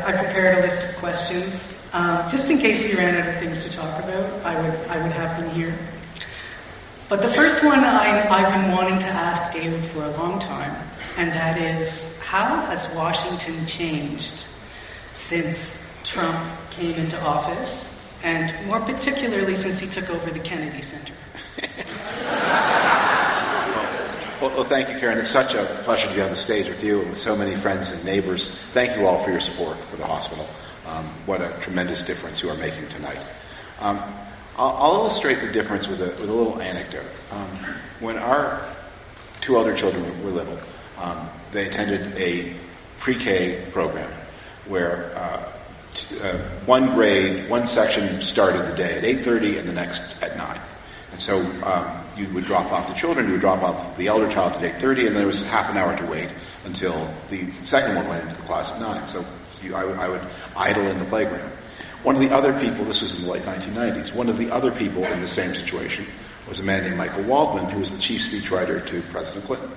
I prepared a list of questions. Just in case we ran out of things to talk about, I would have them here. But the first one I've been wanting to ask David for a long time, and that is, how has Washington changed since Trump came into office, and more particularly since he took over the Kennedy Center? Well, thank you, Karen. It's such a pleasure to be on the stage with you and with so many friends and neighbors. Thank you all for your support for the hospital. What a tremendous difference you are making tonight. I'll illustrate the difference with a little anecdote. When our two elder children were little, they attended a pre-K program where one grade, one section started the day at 8:30 and the next at 9. And so you would drop off the children, you would drop off the elder child at 8:30, and there was half an hour to wait until the second one went into the class at 9. So I would idle in the playground. One of the other people, this was in the late 1990s, one of the other people in the same situation was a man named Michael Waldman, who was the chief speechwriter to President Clinton.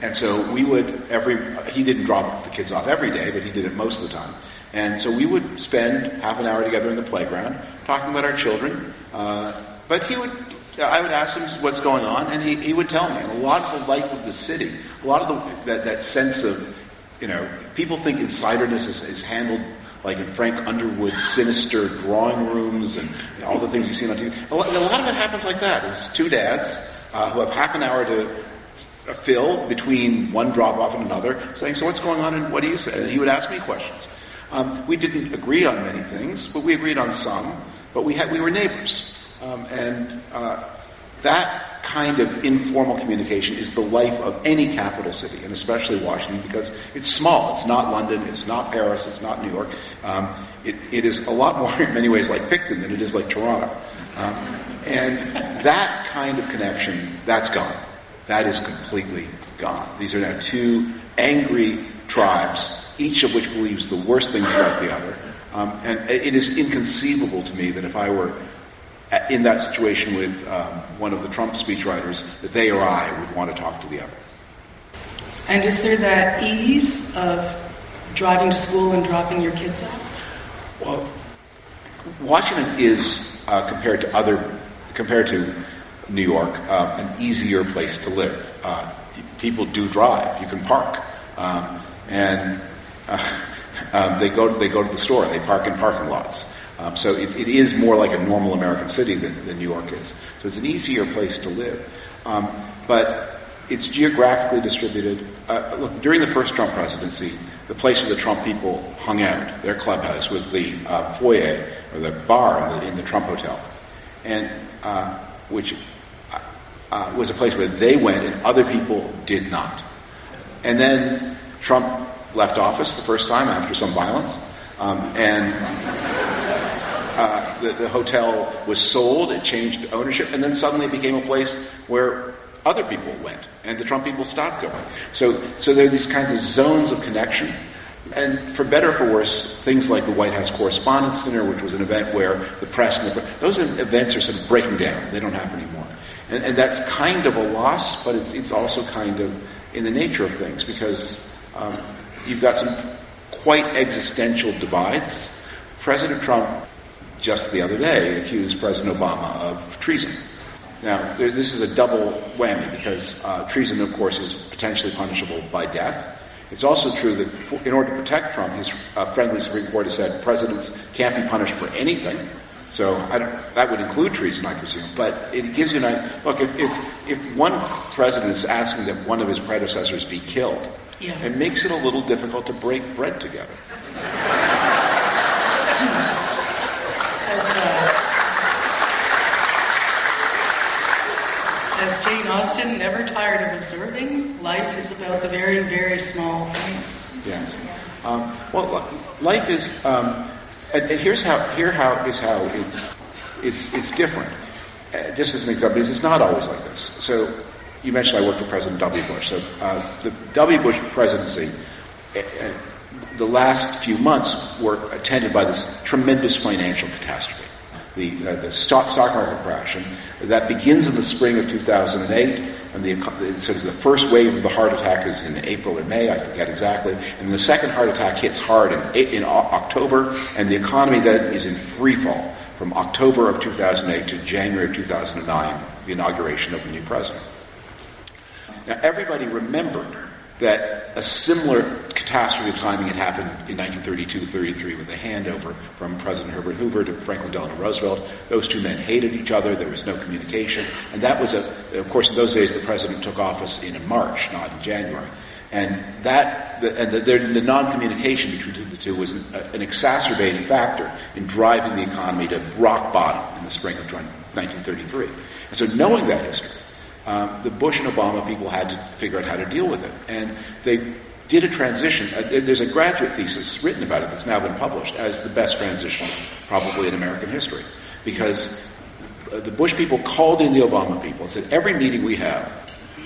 And so he didn't drop the kids off every day, but he did it most of the time. And so we would spend half an hour together in the playground talking about our children. But I would ask him what's going on, and he would tell me. And a lot of the life of the city, a lot of that sense of, people think insiderness is handled like in Frank Underwood's sinister drawing rooms and all the things you've seen on TV. A lot of it happens like that. It's two dads who have half an hour to fill between one drop-off and another, saying, so what's going on and what do you say? And he would ask me questions. We didn't agree on many things, but we agreed on some. But we were neighbors. That kind of informal communication is the life of any capital city, and especially Washington, because it's small. It's not London, it's not Paris, it's not New York. It is a lot more in many ways like Picton than it is like Toronto. And that kind of connection, that's gone. That is completely gone. These are now two angry tribes, each of which believes the worst things about the other. And it is inconceivable to me that if I were in that situation with one of the Trump speechwriters, that they or I would want to talk to the other. And is there that ease of driving to school and dropping your kids off? Well, Washington is, compared to New York, an easier place to live. People do drive. You can park. They go to the store. They park in parking lots. So it is more like a normal American city than New York is. So it's an easier place to live. But it's geographically distributed. Look, during the first Trump presidency, the place where the Trump people hung out, their clubhouse, was the foyer, or the bar in the Trump Hotel, and which was a place where they went and other people did not. And then Trump left office the first time after some violence, and the hotel was sold, it changed ownership, and then suddenly it became a place where other people went, and the Trump people stopped going. So there are these kinds of zones of connection, and for better or for worse, things like the White House Correspondents' Dinner, which was an event where the press and those events are sort of breaking down. They don't happen anymore. And that's kind of a loss, but it's also kind of in the nature of things, because you've got some quite existential divides. President Trump, just the other day, accused President Obama of treason. Now, this is a double whammy, because treason, of course, is potentially punishable by death. It's also true that in order to protect Trump, his friendly Supreme Court has said presidents can't be punished for anything. So that would include treason, I presume. But it gives you an idea. Look, if one president is asking that one of his predecessors be killed, it makes it a little difficult to break bread together. As Jane Austen never tired of observing, life is about the very, very small things. Yes. Well, life is, and here's how it's different. Just as an example, because it's not always like this. So you mentioned I worked for President W. Bush. So the W. Bush presidency, the last few months were attended by this tremendous financial catastrophe. the stock market crash. And that begins in the spring of 2008, and sort of the first wave of the heart attack is in April or May, I forget exactly, and the second heart attack hits hard in October, and the economy then is in free fall from October of 2008 to January of 2009, the inauguration of the new president. Now, everybody remembered that a similar catastrophe of timing had happened in 1932-33 with a handover from President Herbert Hoover to Franklin Delano Roosevelt. Those two men hated each other. There was no communication. And that was, of course, in those days, the president took office in March, not in January. And the non-communication between the two was an exacerbating factor in driving the economy to rock bottom in the spring of 1933. And so knowing that history, the Bush and Obama people had to figure out how to deal with it. And they did a transition. There's a graduate thesis written about it that's now been published as the best transition probably in American history. Because the Bush people called in the Obama people and said, every meeting we have,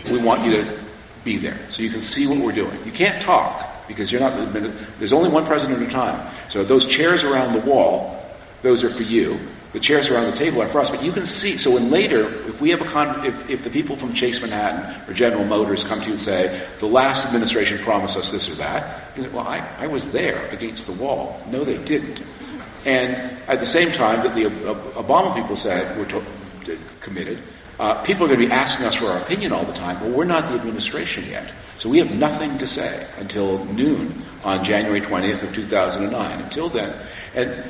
we want you to be there so you can see what we're doing. You can't talk because there's only one president at a time. So those chairs around the wall, those are for you. The chairs around the table are for us, but you can see. So when later, if we have if the people from Chase Manhattan or General Motors come to you and say, the last administration promised us this or that, you say, well, I was there against the wall. No, they didn't. And at the same time that the Obama people said we're committed, people are going to be asking us for our opinion all the time. Well, we're not the administration yet. So we have nothing to say until noon on January 20th of 2009. Until then, and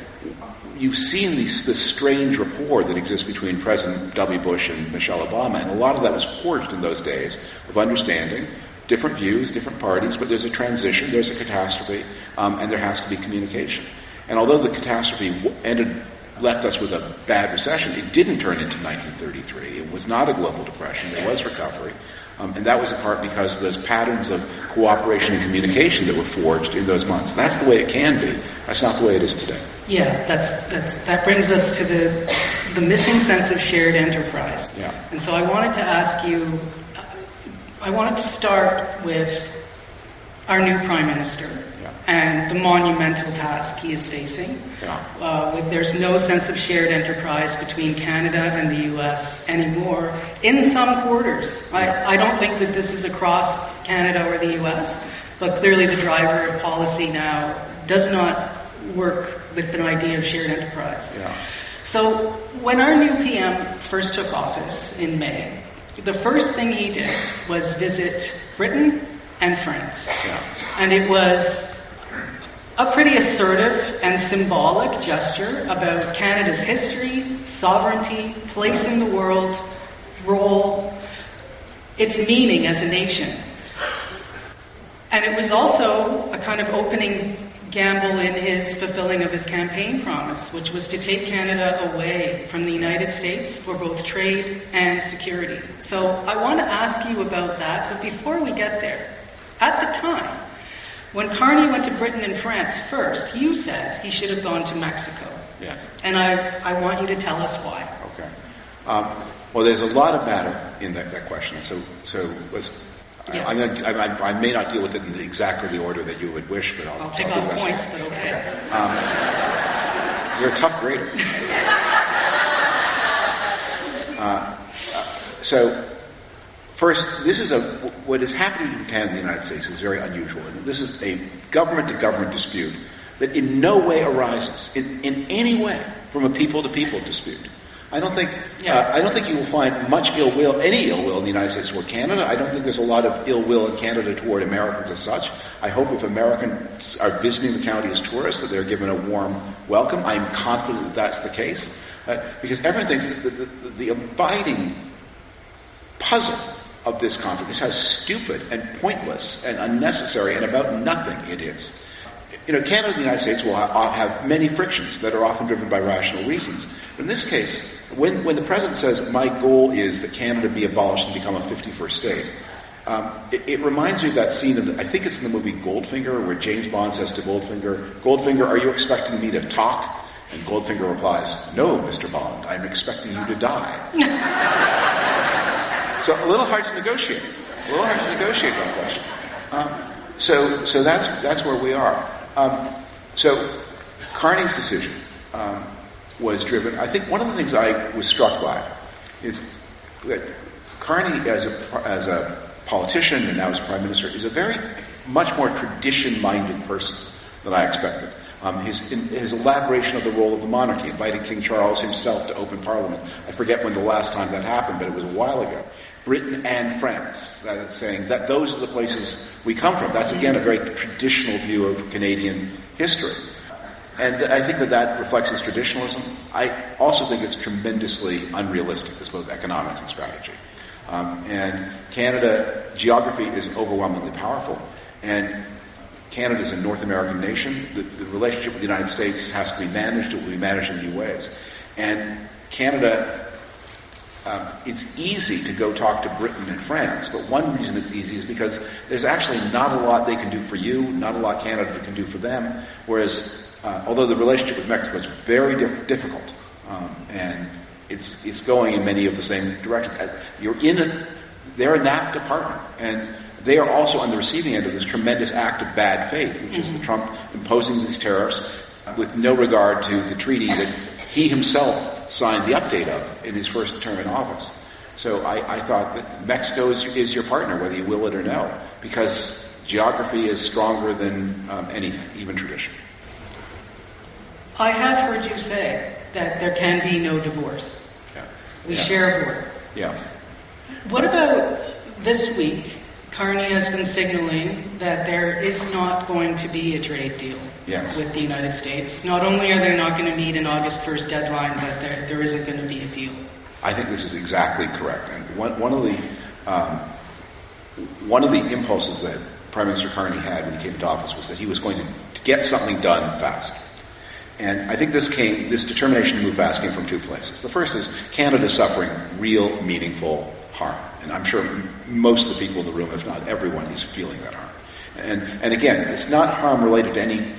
you've seen this strange rapport that exists between President W. Bush and Michelle Obama, and a lot of that was forged in those days of understanding different views, different parties, but there's a transition, there's a catastrophe, and there has to be communication. And although the catastrophe left us with a bad recession, it didn't turn into 1933. It was not a global depression. There was recovery. And that was in part because of those patterns of cooperation and communication that were forged in those months. That's the way it can be. That's not the way it is today. Yeah, that brings us to the missing sense of shared enterprise. Yeah. And so I wanted to start with our new Prime Minister and the monumental task he is facing. Yeah. There's no sense of shared enterprise between Canada and the U.S. anymore in some quarters. I don't think that this is across Canada or the U.S., but clearly the driver of policy now does not work with an idea of shared enterprise. Yeah. So when our new PM first took office in May, the first thing he did was visit Britain and France. Yeah. And it was a pretty assertive and symbolic gesture about Canada's history, sovereignty, place in the world, role, its meaning as a nation. And it was also a kind of opening gamble in his fulfilling of his campaign promise, which was to take Canada away from the United States for both trade and security. So I want to ask you about that, but before we get there, at the time, when Carney went to Britain and France first, you said he should have gone to Mexico. Yes. And I want you to tell us why. Okay. Well, there's a lot of matter in that question. So let's. Yeah. I may not deal with it in exactly the order that you would wish, but I'll take off points, but okay. You're a tough grader. So, first, what is happening in Canada and the United States is very unusual. This is a government-to-government dispute that in no way arises, in any way, from a people-to-people dispute. I don't think you will find any ill will in the United States toward Canada. I don't think there's a lot of ill will in Canada toward Americans as such. I hope if Americans are visiting the county as tourists that they're given a warm welcome. I am confident that that's the case. Because everyone thinks that the abiding puzzle of this conflict is how stupid and pointless and unnecessary and about nothing it is. Canada and the United States will have many frictions that are often driven by rational reasons. But in this case, when the president says, my goal is that Canada be abolished and become a 51st state, it reminds me of that scene, I think it's in the movie Goldfinger, where James Bond says to Goldfinger, are you expecting me to talk? And Goldfinger replies, no, Mr. Bond, I'm expecting you to die. So a little hard to negotiate on the question. So that's where we are. So Carney's decision was driven. I think one of the things I was struck by is that Carney, as a politician and now as a prime minister, is a very much more tradition-minded person than I expected. His elaboration of the role of the monarchy, inviting King Charles himself to open Parliament. I forget when the last time that happened, but it was a while ago. Britain and France, saying that those are the places we come from. That's, again, a very traditional view of Canadian history. And I think that reflects his traditionalism. I also think it's tremendously unrealistic as both economics and strategy. And Canada, geography is overwhelmingly powerful. And Canada is a North American nation. The relationship with the United States has to be managed. It will be managed in new ways. And Canada, it's easy to go talk to Britain and France, but one reason it's easy is because there's actually not a lot they can do for you, not a lot Canada can do for them, whereas although the relationship with Mexico is very difficult, and it's going in many of the same directions. They're a NAFTA partner, and they are also on the receiving end of this tremendous act of bad faith, which is the Trump imposing these tariffs with no regard to the treaty that he himself signed the update of in his first term in office. So I thought that Mexico is your partner, whether you will it or no, because geography is stronger than anything, even tradition. I have heard you say that there can be no divorce. Yeah. We share a border. Yeah. What about this week? Carney has been signaling that there is not going to be a trade deal with the United States. Not only are they not going to meet an August 1st deadline, but there isn't going to be a deal. I think this is exactly correct. And one of the impulses that Prime Minister Carney had when he came into office was that he was going to get something done fast. And I think this determination to move fast came from two places. The first is Canada suffering real, meaningful harm. And I'm sure most of the people in the room, if not everyone, is feeling that harm. And again, it's not harm related to any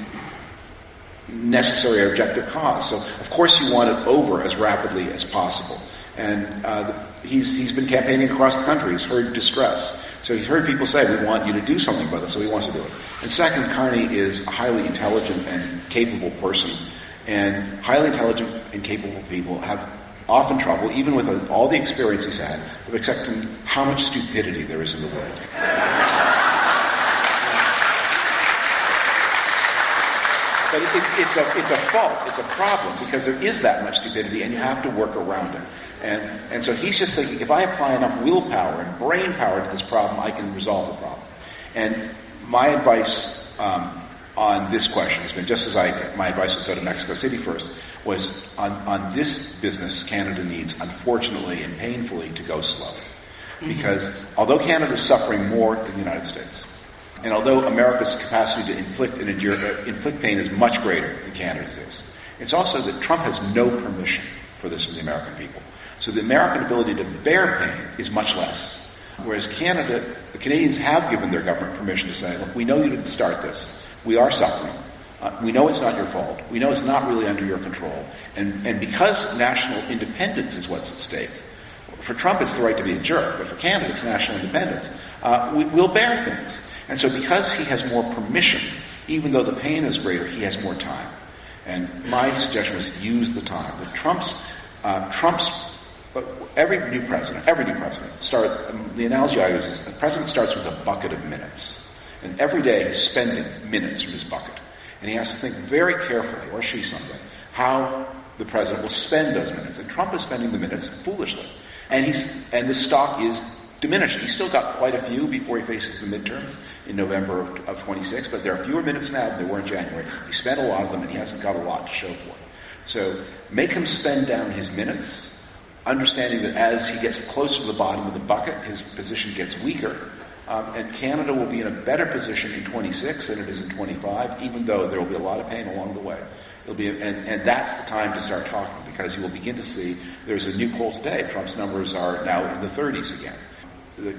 necessary or objective cause. So, of course, you want it over as rapidly as possible. And he's been campaigning across the country. He's heard distress. So he's heard people say, we want you to do something about it, so he wants to do it. And second, Carney is a highly intelligent and capable person. And highly intelligent and capable people have often trouble, even with all the experience he's had, of accepting how much stupidity there is in the world. But it's a fault, it's a problem, because there is that much stupidity and you have to work around it. And so he's just thinking, if I apply enough willpower and brain power to this problem, I can resolve the problem. And my advice on this question has been, just as my advice was go to Mexico City first, was on this business, Canada needs, unfortunately and painfully, to go slow. Because although Canada is suffering more than the United States, and although America's capacity to inflict pain is much greater than Canada's is, it's also that Trump has no permission for this from the American people. So the American ability to bear pain is much less. Whereas the Canadians have given their government permission to say, look, we know you didn't start this. We are suffering. We know it's not your fault. We know it's not really under your control. And because national independence is what's at stake, for Trump it's the right to be a jerk, but for Canada it's national independence, we'll bear things. And so because he has more permission, even though the pain is greater, he has more time. And my suggestion was use the time. That every new president, the analogy I use is the president starts with a bucket of minutes. And every day he's spending minutes from his bucket. And he has to think very carefully, or she something, how the president will spend those minutes. And Trump is spending the minutes foolishly. And the stock is diminished. He's still got quite a few before he faces the midterms in November of 26, but there are fewer minutes now than there were in January. He spent a lot of them, and he hasn't got a lot to show for it. So make him spend down his minutes, understanding that as he gets closer to the bottom of the bucket, his position gets weaker. And Canada will be in a better position in 26 than it is in 25, even though there will be a lot of pain along the way. And that's the time to start talking, because you will begin to see, there's a new poll today, Trump's numbers are now in the 30s again.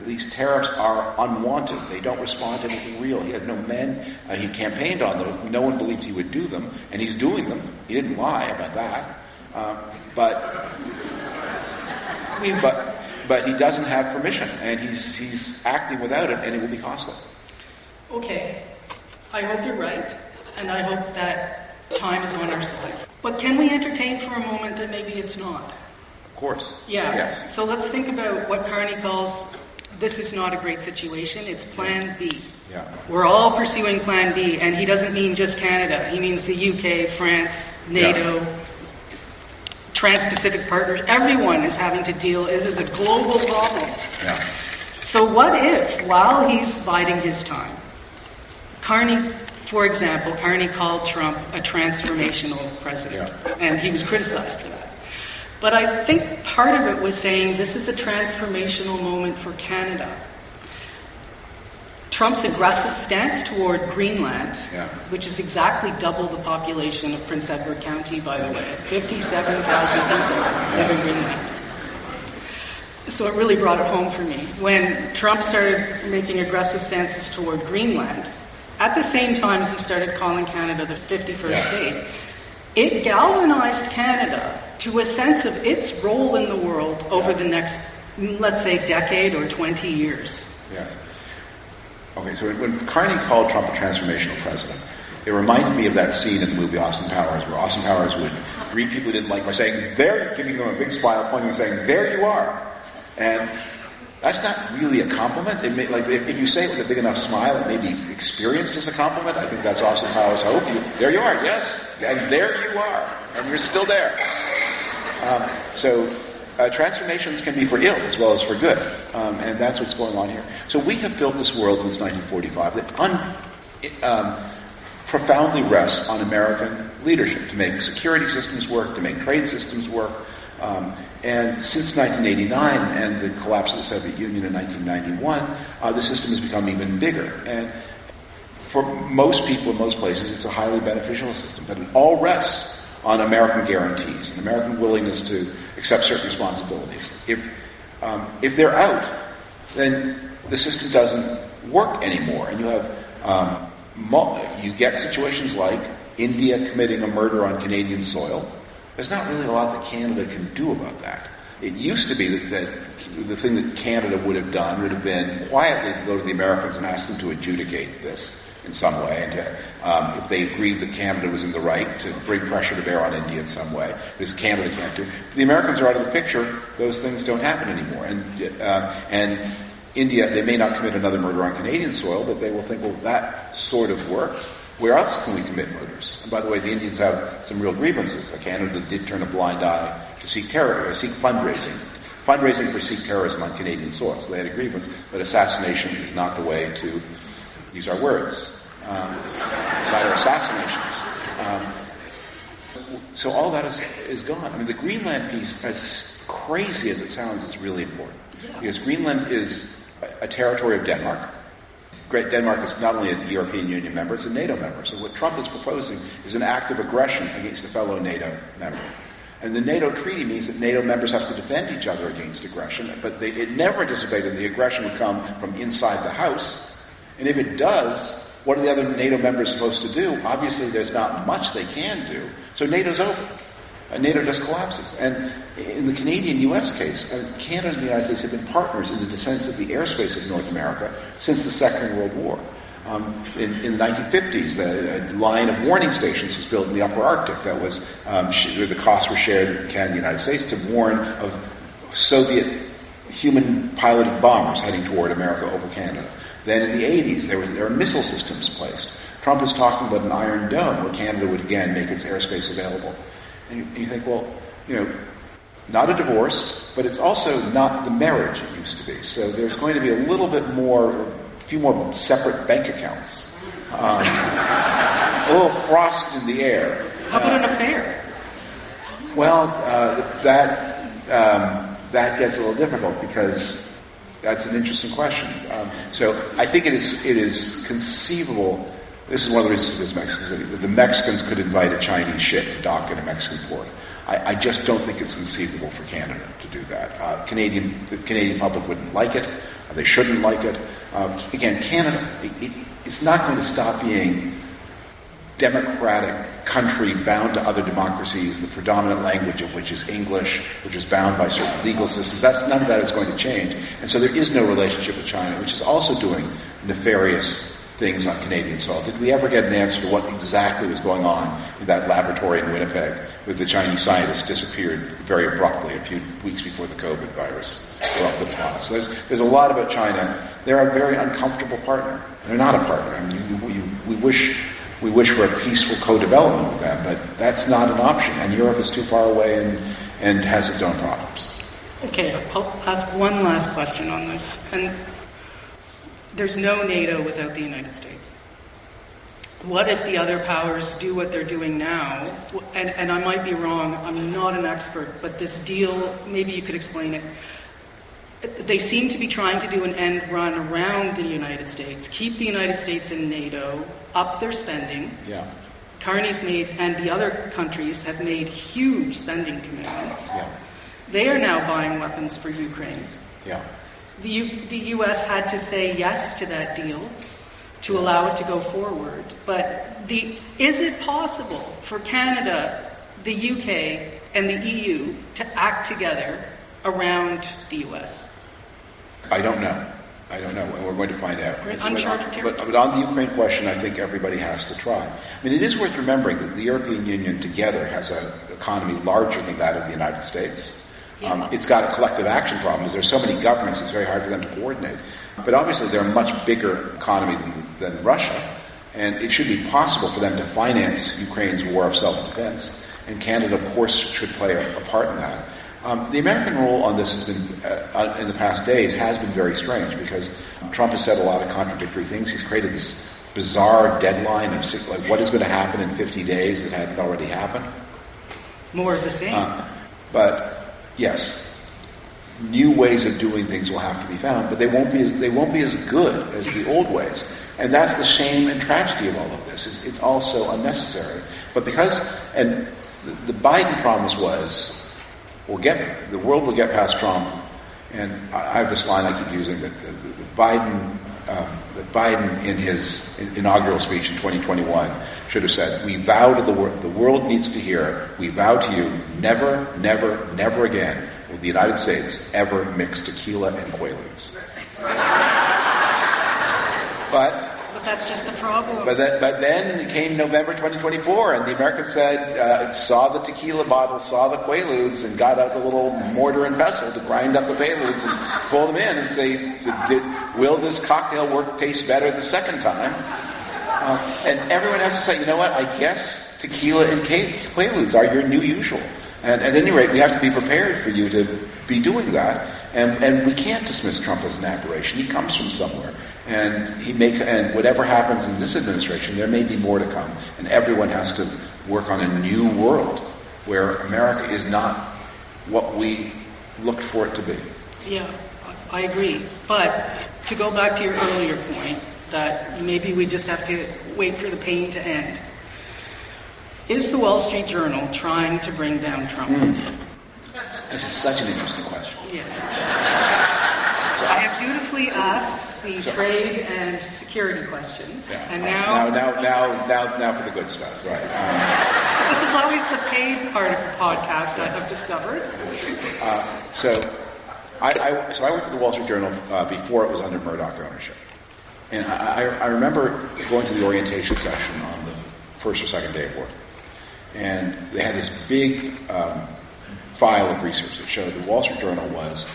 These tariffs are unwanted. They don't respond to anything real. He had no men. He campaigned on them. No one believed he would do them, and he's doing them. He didn't lie about that. But he doesn't have permission, and he's acting without it, and it will be costly. Okay. I hope you're right, and I hope that Time is on our side. But can we entertain for a moment that maybe it's not? Of course. Yeah. Yes. So let's think about what Carney calls, this is not a great situation, it's Plan B. Yeah. We're all pursuing Plan B, and he doesn't mean just Canada. He means the UK, France, NATO, Trans-Pacific partners. Everyone is having to deal. This is a global problem. Yeah. So what if, while he's biding his time, Carney, for example, Carney called Trump a transformational president, and he was criticized for that. But I think part of it was saying this is a transformational moment for Canada. Trump's aggressive stance toward Greenland, which is exactly double the population of Prince Edward County, by the way. 57,000 people live in Greenland. So it really brought it home for me. When Trump started making aggressive stances toward Greenland, at the same time as he started calling Canada the 51st state, it galvanized Canada to a sense of its role in the world over the next, let's say, decade or 20 years. Yes. Okay, so when Carney called Trump a transformational president, it reminded me of that scene in the movie Austin Powers, where Austin Powers would greet people he didn't like by saying, "There," giving them a big smile, pointing and saying, "There you are." And that's not really a compliment. It may, like if you say it with a big enough smile, it may be experienced as a compliment. I think that's Austin Powers' hope. There you are, yes, and there you are, and you're still there. Transformations can be for ill as well as for good, and that's what's going on here. So we have built this world since 1945 that profoundly rests on American leadership to make security systems work, to make trade systems work. And since 1989 and the collapse of the Soviet Union in 1991, the system has become even bigger. And for most people in most places, it's a highly beneficial system, but it all rests on American guarantees, an American willingness to accept certain responsibilities. If they're out, then the system doesn't work anymore, and you have you get situations like India committing a murder on Canadian soil. There's not really a lot that Canada can do about that. It used to be that the thing that Canada would have done would have been quietly to go to the Americans and ask them to adjudicate this in some way, and to, if they agreed that Canada was in the right, to bring pressure to bear on India in some way, because Canada can't do it. If the Americans are out of the picture, those things don't happen anymore. And India, they may not commit another murder on Canadian soil, but they will think, well, that sort of worked. Where else can we commit murders? And by the way, the Indians have some real grievances. Canada did turn a blind eye to Sikh fundraising. Fundraising for Sikh terrorism on Canadian soil. So they had a grievance, but assassination is not the way to use our words. Rather, assassinations. So all that is gone. I mean, the Greenland piece, as crazy as it sounds, is really important. Because Greenland is a territory of Denmark. Denmark is not only a European Union member, it's a NATO member. So what Trump is proposing is an act of aggression against a fellow NATO member. And the NATO treaty means that NATO members have to defend each other against aggression, but it never anticipated the aggression would come from inside the house. And if it does, what are the other NATO members supposed to do? Obviously, there's not much they can do. So NATO's over. NATO just collapses. And in the Canadian-U.S. case, Canada and the United States have been partners in the defense of the airspace of North America since the Second World War. In the 1950s, a line of warning stations was built in the upper Arctic that was, the costs were shared with Canada and the United States to warn of Soviet human-piloted bombers heading toward America over Canada. Then in the 80s, there were missile systems placed. Trump is talking about an Iron Dome where Canada would again make its airspace available. And you think, well, not a divorce, but it's also not the marriage it used to be. So there's going to be a little bit more, a few more separate bank accounts. A little frost in the air. How about an affair? Well, that gets a little difficult because that's an interesting question. So I think it is conceivable. This is one of the reasons for this Mexican city. The Mexicans could invite a Chinese ship to dock in a Mexican port. I just don't think it's conceivable for Canada to do that. The Canadian public wouldn't like it. They shouldn't like it. Again, Canada, it's not going to stop being democratic country bound to other democracies, the predominant language of which is English, which is bound by certain legal systems. None of that is going to change. And so there is no relationship with China, which is also doing nefarious things on Canadian soil? Did we ever get an answer to what exactly was going on in that laboratory in Winnipeg where the Chinese scientists disappeared very abruptly a few weeks before the COVID virus erupted upon us? So there's a lot about China. They're a very uncomfortable partner. They're not a partner. I mean, we wish for a peaceful co-development with them, but that's not an option. And Europe is too far away and has its own problems. Okay, I'll ask one last question on this. And there's no NATO without the United States. What if the other powers do what they're doing now? And I might be wrong, I'm not an expert, but this deal, maybe you could explain it. They seem to be trying to do an end run around the United States, keep the United States in NATO, up their spending. Yeah. Carney's made, and the other countries have made huge spending commitments. Yeah. They are now buying weapons for Ukraine. Yeah. The U.S. had to say yes to that deal to allow it to go forward. But is it possible for Canada, the UK, and the EU to act together around the U.S.? I don't know, and we're going to find out. Uncharted territory. But on the Ukraine question, I think everybody has to try. I mean, it is worth remembering that the European Union together has an economy larger than that of the United States. Yeah. It's got a collective action problem. There's so many governments, it's very hard for them to coordinate. But obviously, they're a much bigger economy than Russia, and it should be possible for them to finance Ukraine's war of self-defense. And Canada, of course, should play a part in that. The American role on this has been, in the past days, has been very strange because Trump has said a lot of contradictory things. He's created this bizarre deadline of what is going to happen in 50 days that hadn't already happened. More of the same. But yes, new ways of doing things will have to be found, but they won't be as good as the old ways. And that's the shame and tragedy of all of this. It's also unnecessary. But and the Biden promise was, the world will get past Trump, and I have this line I keep using that Biden in his inaugural speech in 2021 should have said, "We vow to the world needs to hear, we vow to you, never, never, never again will the United States ever mix tequila and Quaaludes." But that's just the problem. But then came November 2024, and the Americans saw the tequila bottle, saw the Quaaludes, and got out the little mortar and pestle to grind up the Quaaludes and pull them in and say, will this cocktail taste better the second time? And everyone has to say, you know what, I guess tequila and Quaaludes are your new usual. And at any rate, we have to be prepared for you to be doing that. And we can't dismiss Trump as an aberration. He comes from somewhere. And whatever happens in this administration, there may be more to come. And everyone has to work on a new world where America is not what we looked for it to be. Yeah, I agree. But to go back to your earlier point, that maybe we just have to wait for the pain to end. Is the Wall Street Journal trying to bring down Trump? This is such an interesting question. Yeah. I have dutifully asked the trade and security questions, and now for the good stuff, right? This is always the paid part of the podcast, I have discovered. So I worked at the Wall Street Journal before it was under Murdoch ownership, and I remember going to the orientation session on the first or second day of work, and they had this big file of research that showed the Wall Street Journal was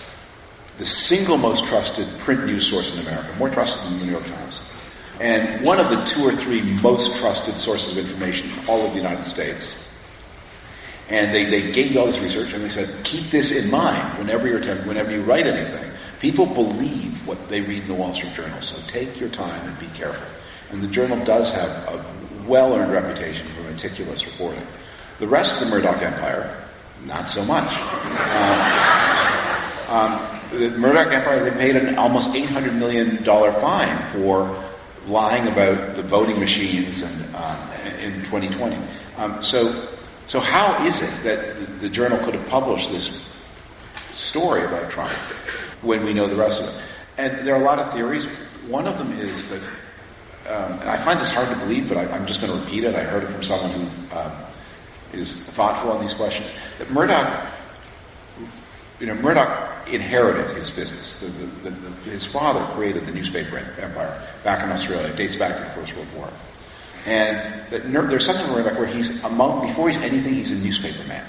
the single most trusted print news source in America, more trusted than the New York Times, and one of the 2 or 3 most trusted sources of information in all of the United States. And they gave you all this research, and they said, keep this in mind whenever you write anything. People believe what they read in the Wall Street Journal, so take your time and be careful. And the Journal does have a well-earned reputation for meticulous reporting. The rest of the Murdoch empire, not so much. The Murdoch empire, they paid an almost $800 million fine for lying about the voting machines in 2020. So how is it that the Journal could have published this story about Trump when we know the rest of it? And there are a lot of theories. One of them is that, and I find this hard to believe, but I'm just going to repeat it. I heard it from someone who is thoughtful on these questions, that Murdoch Murdoch inherited his business. His father created the newspaper empire back in Australia. It dates back to the First World War. And there's something in Murdoch where before he's anything, he's a newspaper man.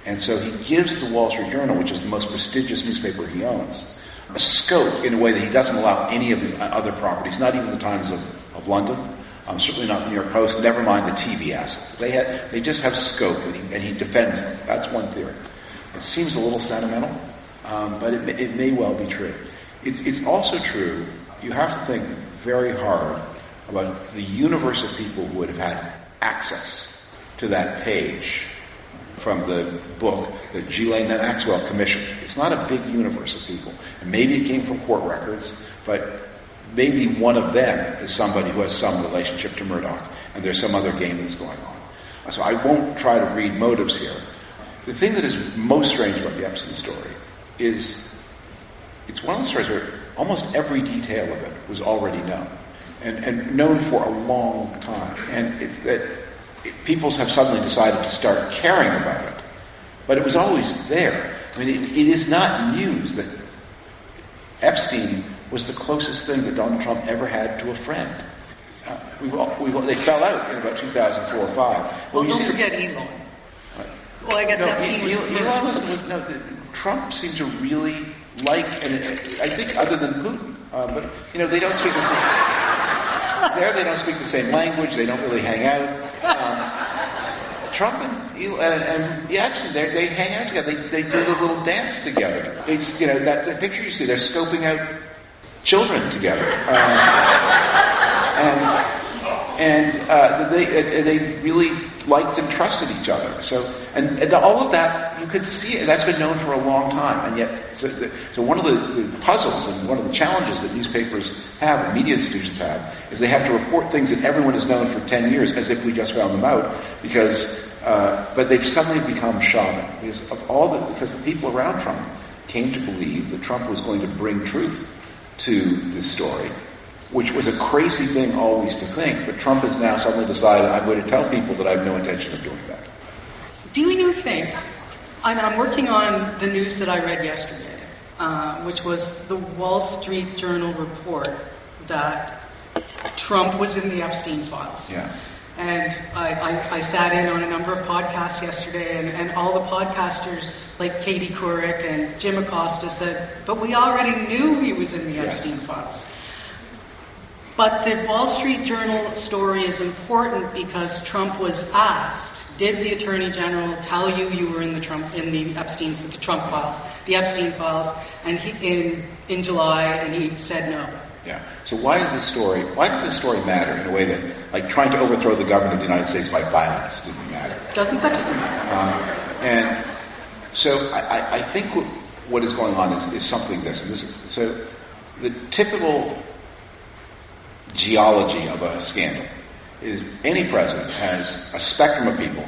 And so he gives the Wall Street Journal, which is the most prestigious newspaper he owns, a scope in a way that he doesn't allow any of his other properties, not even the Times of London, certainly not the New York Post, never mind the TV assets. They just have scope, and he defends them. That's one theory. It seems a little sentimental, but it may well be true. It's also true, you have to think very hard about the universe of people who would have had access to that page from the book that Ghislaine Maxwell commissioned. It's not a big universe of people. And maybe it came from court records, but maybe one of them is somebody who has some relationship to Murdoch, and there's some other game that's going on. So I won't try to read motives here. The thing that is most strange about the Epstein story is it's one of those stories where almost every detail of it was already known, and known for a long time. And people have suddenly decided to start caring about it. But it was always there. I mean, it is not news that Epstein was the closest thing that Donald Trump ever had to a friend. They fell out in about 2004 or 5. Well, don't forget Elon. Well, I guess Epstein was... Elon was Trump seemed to really like, and I think other than Putin, but, they don't speak the same... They don't speak the same language. They don't really hang out. Trump and Epstein, they hang out together. They do the little dance together. That picture you see, they're scoping out children together, they really liked and trusted each other. So, and all of that you could see. That's been known for a long time, and yet, so one of the puzzles and one of the challenges that newspapers have, and media institutions have, is they have to report things that everyone has known for 10 years, as if we just found them out, but they've suddenly become shodden because the people around Trump came to believe that Trump was going to bring truth to this story, which was a crazy thing always to think, but Trump has now suddenly decided, I'm going to tell people that I have no intention of doing that. Do you think, I'm working on the news that I read yesterday, which was the Wall Street Journal report that Trump was in the Epstein files. Yeah. And I sat in on a number of podcasts yesterday, and all the podcasters, like Katie Couric and Jim Acosta, said, but we already knew he was in the Epstein files. But the Wall Street Journal story is important because Trump was asked, did the Attorney General tell you were in the Trump files, the Epstein files, and in July, and he said no. Yeah. So why does this story matter in a way that, like, trying to overthrow the government of the United States by violence didn't matter? Doesn't matter. And so I think what is going on is something so the typical geology of a scandal is any president has a spectrum of people.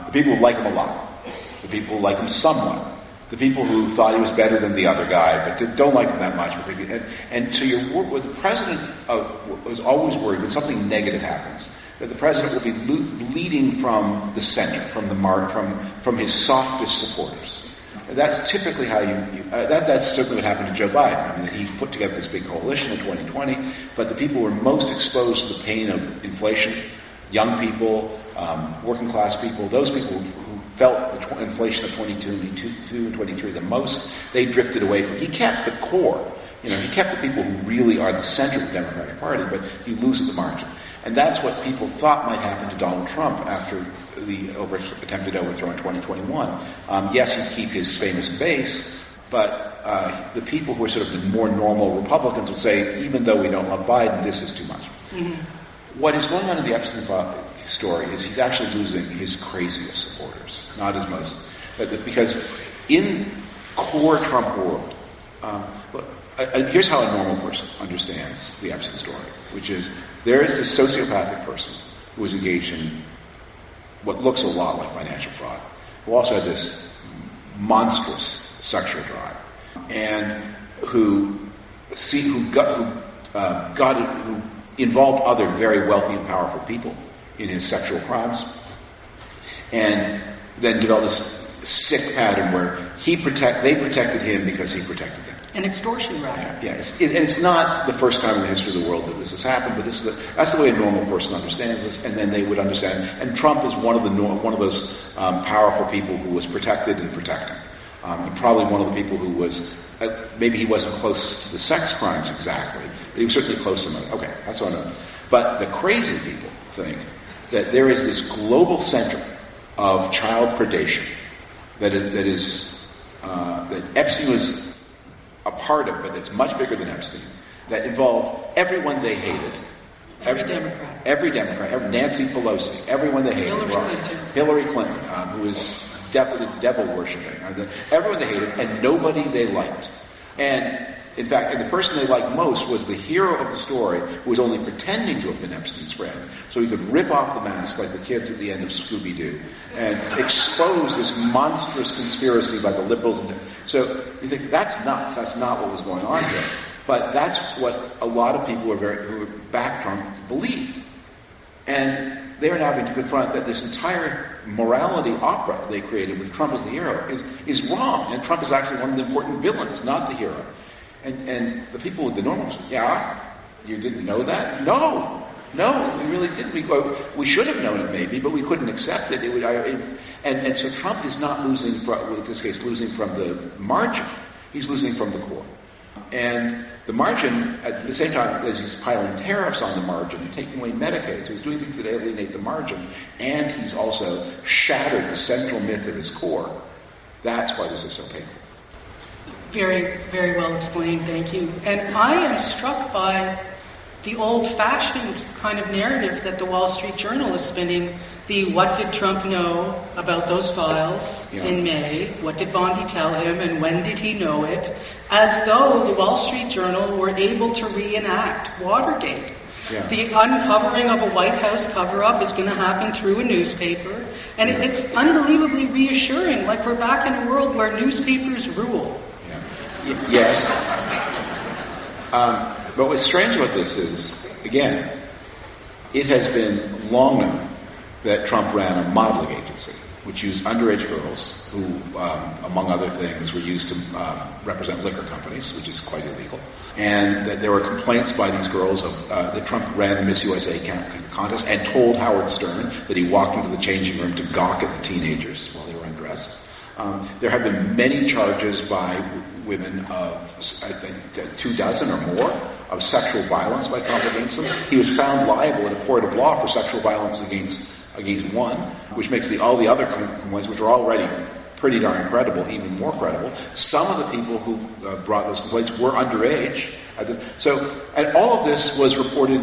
The people who like him a lot, the people who like him somewhat, the people who thought he was better than the other guy but don't like him that much. And so the president was always worried when something negative happens that the president will be leading from the center, from his softest supporters. That's typically how that's certainly what happened to Joe Biden. I mean, he put together this big coalition in 2020, but the people who were most exposed to the pain of inflation, young people, working class people, those people who felt the inflation of 22 and 23 the most, they drifted away from. He kept the core. He kept the people who really are the center of the Democratic Party, but you lose at the margin. And that's what people thought might happen to Donald Trump after the attempted overthrow in 2021. Yes, he'd keep his famous base, but the people who are sort of the more normal Republicans would say, even though we don't love Biden, this is too much. Mm-hmm. What is going on in the Epstein story is he's actually losing his craziest supporters, not his most. Because in core Trump world, here's how a normal person understands the Epstein story, which is there is this sociopathic person who is engaged in what looks a lot like financial fraud, who also had this monstrous sexual drive, and who involved other very wealthy and powerful people in his sexual crimes, and then developed this sick pattern where they protected him because he protected them. An extortion racket. Yeah. It's not the first time in the history of the world that this has happened, but that's the way a normal person understands this, and then they would understand. And Trump is one of those powerful people who was protected and protecting. And probably one of the people who was, maybe he wasn't close to the sex crimes exactly, but he was certainly close enough. Okay, that's what I know. But the crazy people think that there is this global center of child predation that Epstein was a part of, but it's much bigger than Epstein, that involved everyone they hated. Every Democrat. Every Democrat. Nancy Pelosi. Everyone they hated. Hillary Clinton, who is devil worshipping. Everyone they hated, and nobody they liked. And in fact, the person they liked most was the hero of the story, who was only pretending to have been Epstein's friend, so he could rip off the mask like the kids at the end of Scooby-Doo and expose this monstrous conspiracy by the liberals. So you think, that's nuts. That's not what was going on here. But that's what a lot of people who backed Trump believed. And they're now having to confront that this entire morality opera they created with Trump as the hero is wrong. And Trump is actually one of the important villains, not the hero. And the people with the normals, yeah, you didn't know that? No, we really didn't. We should have known it maybe, but we couldn't accept it. And so Trump is not losing from, in this case, losing from the margin. He's losing from the core. And the margin, at the same time as he's piling tariffs on the margin and taking away Medicaid, so he's doing things that alienate the margin, and he's also shattered the central myth of his core. That's why this is so painful. Very, very well explained, thank you. And I am struck by the old-fashioned kind of narrative that the Wall Street Journal is spinning. The what did Trump know about those files in May? What did Bondi tell him, and when did he know it? As though the Wall Street Journal were able to reenact Watergate. Yeah. The uncovering of a White House cover-up is going to happen through a newspaper. And it's unbelievably reassuring, like we're back in a world where newspapers rule. Yes. But what's strange about this is, again, it has been long known that Trump ran a modeling agency, which used underage girls who, among other things, were used to represent liquor companies, which is quite illegal. And that there were complaints by these girls that Trump ran the Miss USA contest and told Howard Stern that he walked into the changing room to gawk at the teenagers while they were undressed. There have been many charges by women of, I think, 24 or more of sexual violence by Trump against them. He was found liable in a court of law for sexual violence against one, which makes all the other complaints, which are already pretty darn credible, even more credible. Some of the people who brought those complaints were underage. And all of this was reported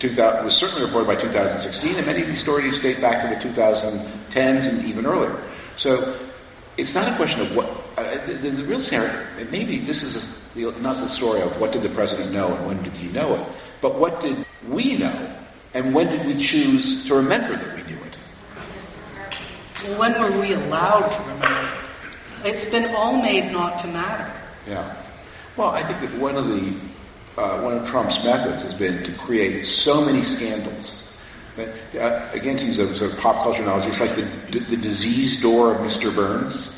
was certainly reported by 2016, and many of these stories date back to the 2010s and even earlier. So it's not a question of what the real scenario. Maybe this is not the story of what did the president know and when did he know it, but what did we know and when did we choose to remember that we knew it? Well, when were we allowed to remember it? It's been all made not to matter. Yeah. Well, I think that one of Trump's methods has been to create so many scandals. Again, to use a sort of pop culture analogy, it's like the disease door of Mr. Burns.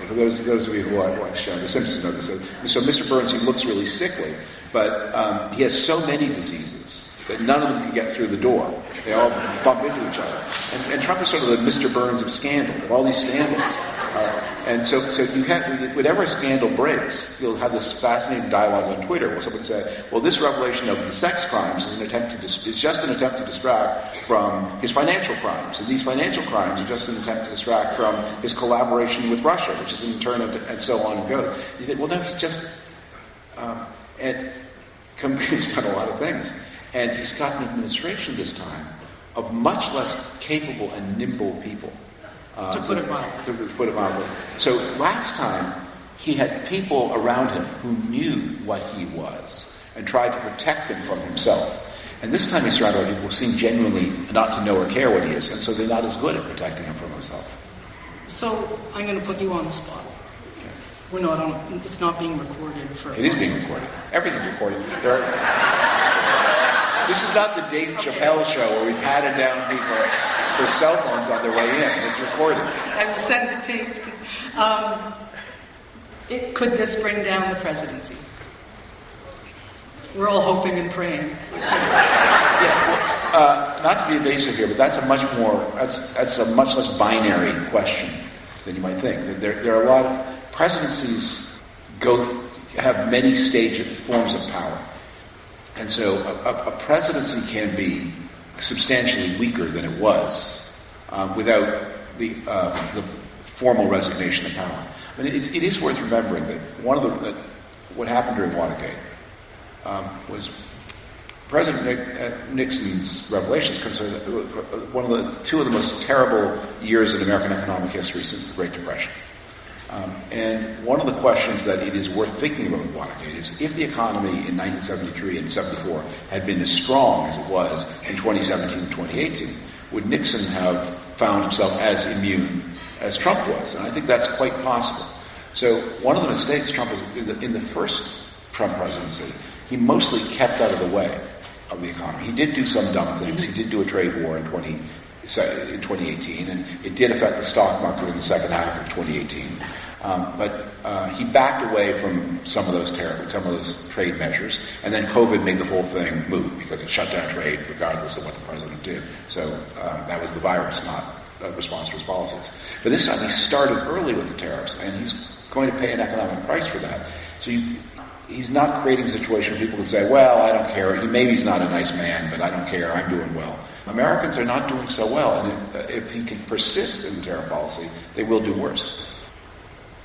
For those of you who watch The Simpsons know this. So Mr. Burns, he looks really sickly, but he has so many diseases that none of them can get through the door. They all bump into each other. And Trump is sort of the Mr. Burns of scandal, of all these scandals. And so you have, whenever a scandal breaks, you'll have this fascinating dialogue on Twitter where someone will say, well, this revelation of the sex crimes is just an attempt to distract from his financial crimes. And these financial crimes are just an attempt to distract from his collaboration with Russia, which is in turn, and so on and goes. You think, well, no, he's just, he's done a lot of things. And he's got an administration this time of much less capable and nimble people. To put it mildly. So last time, he had people around him who knew what he was and tried to protect him from himself. And this time he's surrounded by people who seem genuinely not to know or care what he is, and so they're not as good at protecting him from himself. So I'm going to put you on the spot. We're not on. It's not being recorded for. It is being recorded. Everything's recorded. This is not the Dave Chappelle show where we've patted down people for cell phones on their way in. It's recorded. I will send the tape. Could this bring down the presidency? We're all hoping and praying. Not to be evasive here, but that's a much less binary question than you might think. There are a lot of presidencies have many forms of power, and so a presidency can be substantially weaker than it was without the formal resignation of power. I mean, it is worth remembering that what happened during Watergate was President Nixon's revelations concerned two of the most terrible years in American economic history since the Great Depression. And one of the questions that it is worth thinking about with Watergate is if the economy in 1973 and 74 had been as strong as it was in 2017 and 2018, would Nixon have found himself as immune as Trump was? And I think that's quite possible. So one of the mistakes Trump was in the first Trump presidency, he mostly kept out of the way of the economy. He did do some dumb things. He did do a trade war in 2018, and it did affect the stock market in the second half of 2018. But he backed away from some of those trade measures, and then COVID made the whole thing moot because it shut down trade regardless of what the president did. So that was the virus, not a response to his policies. But this time he started early with the tariffs, and he's going to pay an economic price for that. So he's not creating a situation where people can say, well, I don't care. Maybe he's not a nice man, but I don't care. I'm doing well. Americans are not doing so well, and if he can persist in the tariff policy, they will do worse.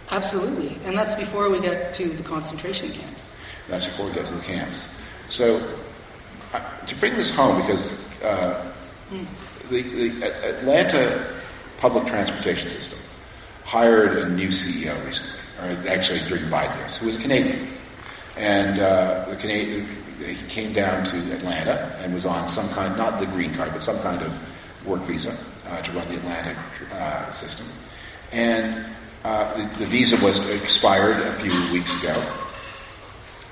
Absolutely. And that's before we get to the concentration camps. That's before we get to the camps. So to bring this home, because the Atlanta public transportation system hired a new CEO recently, or actually during Biden years, who was a Canadian. And he came down to Atlanta and was on some kind, not the green card, but some kind of work visa to run the Atlanta system. And the visa was expired a few weeks ago,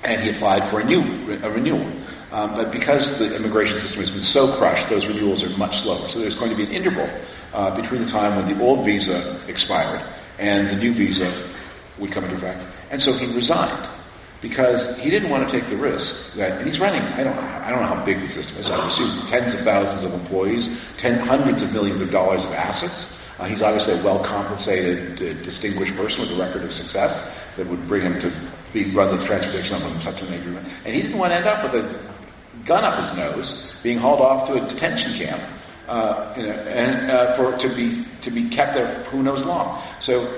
and he applied for a renewal. But because the immigration system has been so crushed, those renewals are much slower. So there's going to be an interval between the time when the old visa expired and the new visa would come into effect. And so he resigned because he didn't want to take the risk and he's running, I don't know how big the system is. I would assume tens of thousands of employees, hundreds of millions of dollars of assets. He's obviously a well-compensated, distinguished person with a record of success that would bring him to run the transportation of such a major event. And he didn't want to end up with a gun up his nose, being hauled off to a detention camp, to be kept there for who knows long. So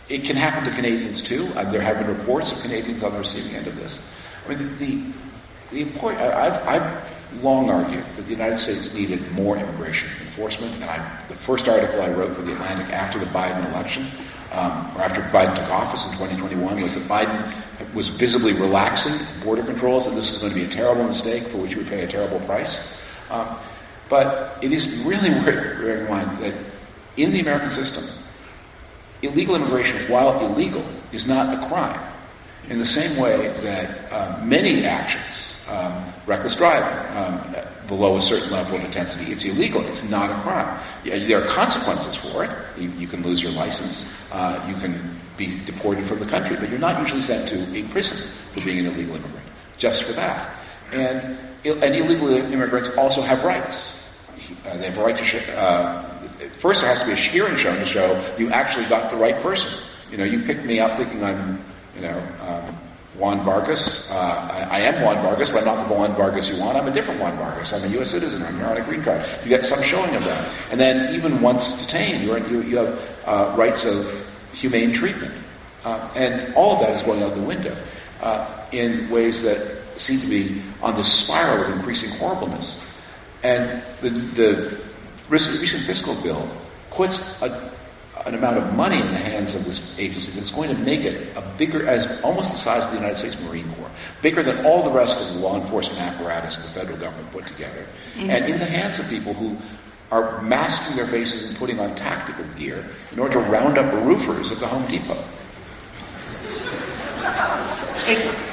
it can happen to Canadians too. There have been reports of Canadians on the receiving end of this. I mean, I've long argued that the United States needed more immigration enforcement, and the first article I wrote for The Atlantic after the Biden election, or after Biden took office in 2021, was that Biden was visibly relaxing border controls, and this was going to be a terrible mistake for which he would pay a terrible price. But it is really worth bearing in mind that in the American system, illegal immigration, while illegal, is not a crime. In the same way that many actions, reckless driving, below a certain level of intensity, it's illegal. It's not a crime. There are consequences for it. You can lose your license. You can be deported from the country, but you're not usually sent to a prison for being an illegal immigrant, just for that. And illegal immigrants also have rights. They have a right to first there has to be a hearing shown to show you actually got the right person. You picked me up thinking I'm, Juan Vargas. I am Juan Vargas, but I'm not the Juan Vargas you want. I'm a different Juan Vargas. I'm a U.S. citizen. I'm here on a green card. You get some showing of that. And then even once detained, you have rights of humane treatment. And all of that is going out the window in ways that seem to be on this spiral of increasing horribleness. And the recent fiscal bill puts an amount of money in the hands of this agency that's going to make it as almost the size of the United States Marine Corps, bigger than all the rest of the law enforcement apparatus the federal government put together, and in the hands of people who are masking their faces and putting on tactical gear in order to round up roofers at the Home Depot.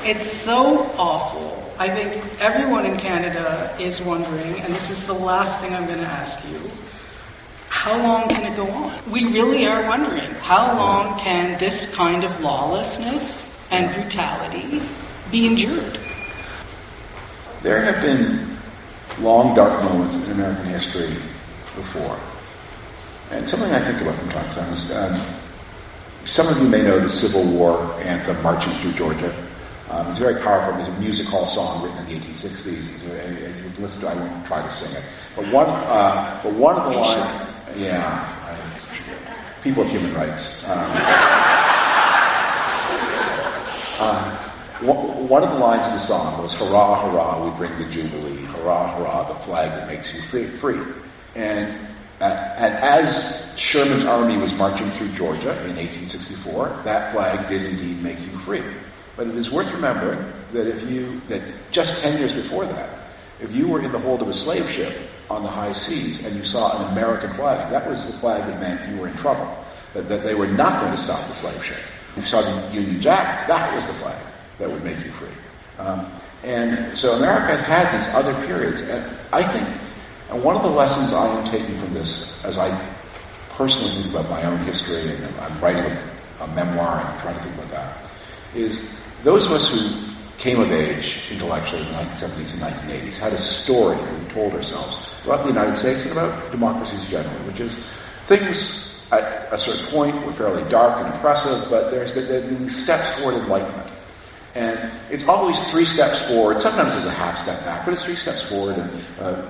It's so awful. I think everyone in Canada is wondering, and this is the last thing I'm going to ask you, how long can it go on? We really are wondering, how long can this kind of lawlessness and brutality be endured? There have been long, dark moments in American history before. And something I think about from time to time is, some of you may know the Civil War anthem, Marching Through Georgia. It's very powerful. It's a music hall song written in the 1860s. And you can listen to it. I won't try to sing it. But one of the lines, people of human rights. One of the lines of the song was, "Hurrah, hurrah, we bring the Jubilee. Hurrah, hurrah, the flag that makes you free." And as Sherman's army was marching through Georgia in 1864, that flag did indeed make you free. But it is worth remembering that just 10 years before that, if you were in the hold of a slave ship on the high seas and you saw an American flag, that was the flag that meant you were in trouble, that they were not going to stop the slave ship. If you saw the Union Jack, that was the flag that would make you free. And so America has had these other periods. And I think, and one of the lessons I am taking from this, as I personally think about my own history, and I'm writing a memoir and trying to think about that, is those of us who came of age intellectually in the 1970s and 1980s had a story that we told ourselves about the United States and about democracies generally, which is things at a certain point were fairly dark and oppressive, but there have been these steps toward enlightenment. And it's always 3 steps forward. Sometimes there's a half step back, but it's 3 steps forward. And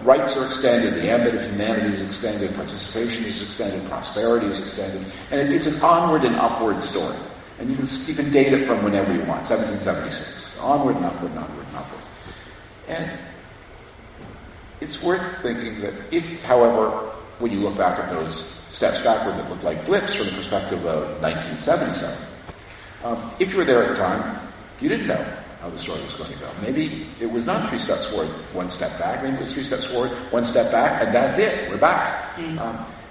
rights are extended, the ambit of humanity is extended, participation is extended, prosperity is extended, and it's an onward and upward story. And you can date it from whenever you want, 1776, onward and upward and onward and upward. And it's worth thinking that if, however, when you look back at those steps backward that look like blips from the perspective of 1977, if you were there at the time, you didn't know how the story was going to go. Maybe it was not 3 steps forward, 1 step back. Maybe it was 3 steps forward, 1 step back, and that's it. We're back.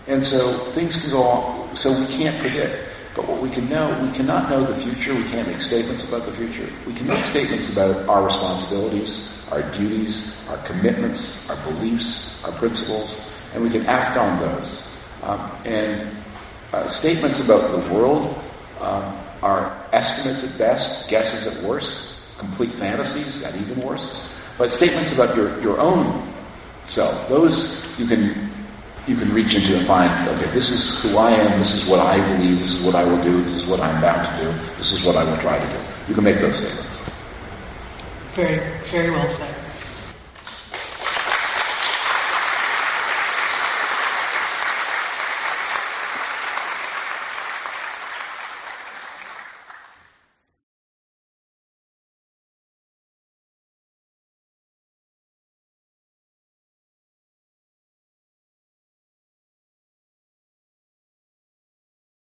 And so things can go on. So we can't predict. But what we can know, we cannot know the future. We can't make statements about the future. We can make statements about our responsibilities, our duties, our commitments, our beliefs, our principles, and we can act on those. Statements about the world are estimates at best, guesses at worst, complete fantasies at even worse. But statements about your own self, those you can reach into and find, okay, this is who I am, this is what I believe, this is what I will do, this is what I'm bound to do, this is what I will try to do. You can make those statements. Very, very well said.